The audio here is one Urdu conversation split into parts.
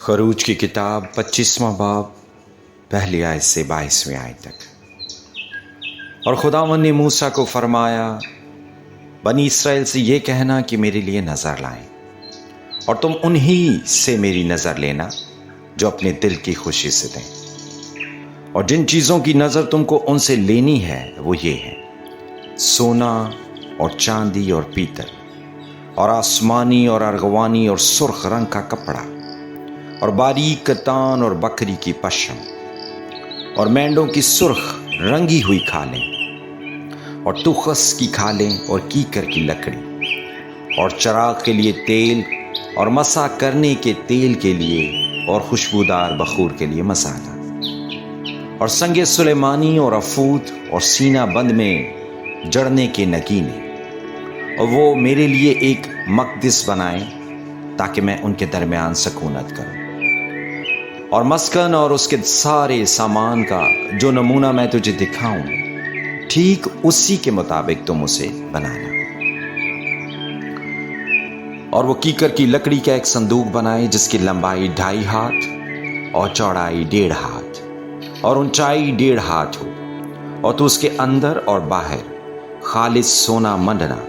خروج کی کتاب 25واں باب پہلی آیت سے 22ویں آیت تک۔ اور خداوند نے موسیٰ کو فرمایا، بنی اسرائیل سے یہ کہنا کہ میرے لیے نظر لائیں، اور تم انہی سے میری نظر لینا جو اپنے دل کی خوشی سے دیں۔ اور جن چیزوں کی نظر تم کو ان سے لینی ہے وہ یہ ہے: سونا اور چاندی اور پیتل، اور آسمانی اور ارغوانی اور سرخ رنگ کا کپڑا، اور باریک کتان اور بکری کی پشم، اور مینڈوں کی سرخ رنگی ہوئی کھالیں، اور تخس کی کھالیں اور کیکر کی لکڑی، اور چراغ کے لیے تیل، اور مسح کرنے کے تیل کے لیے، اور خوشبودار بخور کے لیے مسالہ، اور سنگ سلیمانی اور عفود، اور سینہ بند میں جڑنے کے نگینے، اور وہ میرے لیے ایک مقدس بنائیں تاکہ میں ان کے درمیان سکونت کروں۔ اور مسکن اور اس کے سارے سامان کا جو نمونہ میں تجھے دکھاؤں، ٹھیک اسی کے مطابق تم اسے بنانا۔ اور وہ کیکر کی لکڑی کا ایک صندوق بنائے جس کی لمبائی 2.5 ہاتھ اور چوڑائی 1.5 ہاتھ اور اونچائی 1.5 ہاتھ ہو، اور تو اس کے اندر اور باہر خالص سونا منڈنا،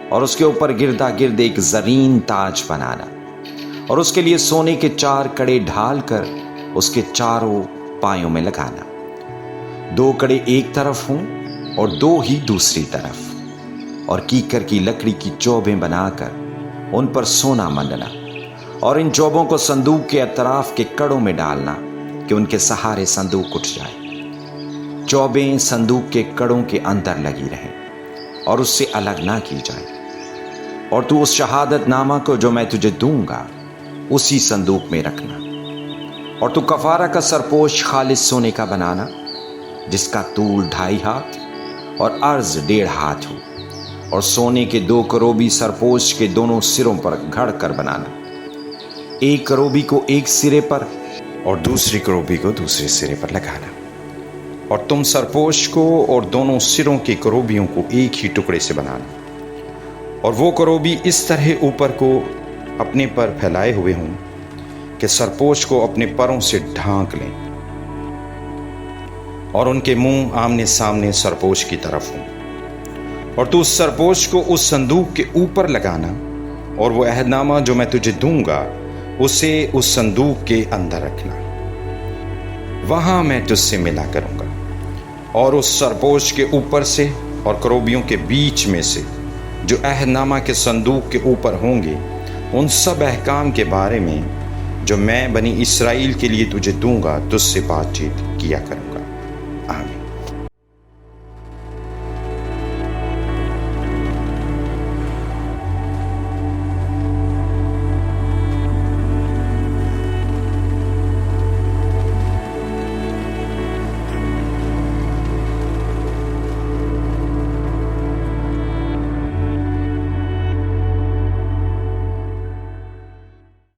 اور اس کے اوپر گردا گرد ایک زرین تاج بنانا، اور اس کے لیے سونے کے 4 کڑے ڈھال کر اس کے چاروں پایوں میں لگانا، 2 کڑے ایک طرف ہوں اور 2 ہی دوسری طرف، اور کیکر کی لکڑی کی چوبیں بنا کر ان پر سونا منڈنا، اور ان چوبوں کو صندوق کے اطراف کے کڑوں میں ڈالنا کہ ان کے سہارے صندوق اٹھ جائے۔ چوبیں صندوق کے کڑوں کے اندر لگی رہیں اور اس سے الگ نہ کی جائیں۔ اور تو اس شہادت نامہ کو جو میں تجھے دوں گا اسی صندوق میں رکھنا۔ اور تو کفارہ کا سرپوش خالص سونے کا بنانا جس کا طول 2.5 ہاتھ اور عرض 1.5 ہاتھ ہو، اور سونے کے 2 کروبی سرپوش کے دونوں سروں پر گھڑ کر بنانا، ایک کروبی کو ایک سرے پر اور دوسری کروبی کو دوسرے سرے پر لگانا۔ اور تم سرپوش کو اور دونوں سروں کے کروبیوں کو ایک ہی ٹکڑے سے بنانا، اور وہ کروبی اس طرح اوپر کو اپنے پر پھیلائے ہوئے ہوں کہ سرپوش کو اپنے پروں سے ڈھانک لیں، اور ان کے منہ آمنے سامنے سرپوش کی طرف ہوں۔ اور تو اس سرپوش کو اس صندوق کے اوپر لگانا، اور وہ عہد نامہ جو میں تجھے دوں گا اسے اس صندوق کے اندر رکھنا۔ وہاں میں تجھ سے ملا کروں گا، اور اس سرپوش کے اوپر سے اور کروبیوں کے بیچ میں سے جو عہد نامہ کے صندوق کے اوپر ہوں گے، ان سب احکام کے بارے میں جو میں بنی اسرائیل کے لیے تجھے دوں گا تجھ سے بات چیت کیا کروں گا۔ آمین۔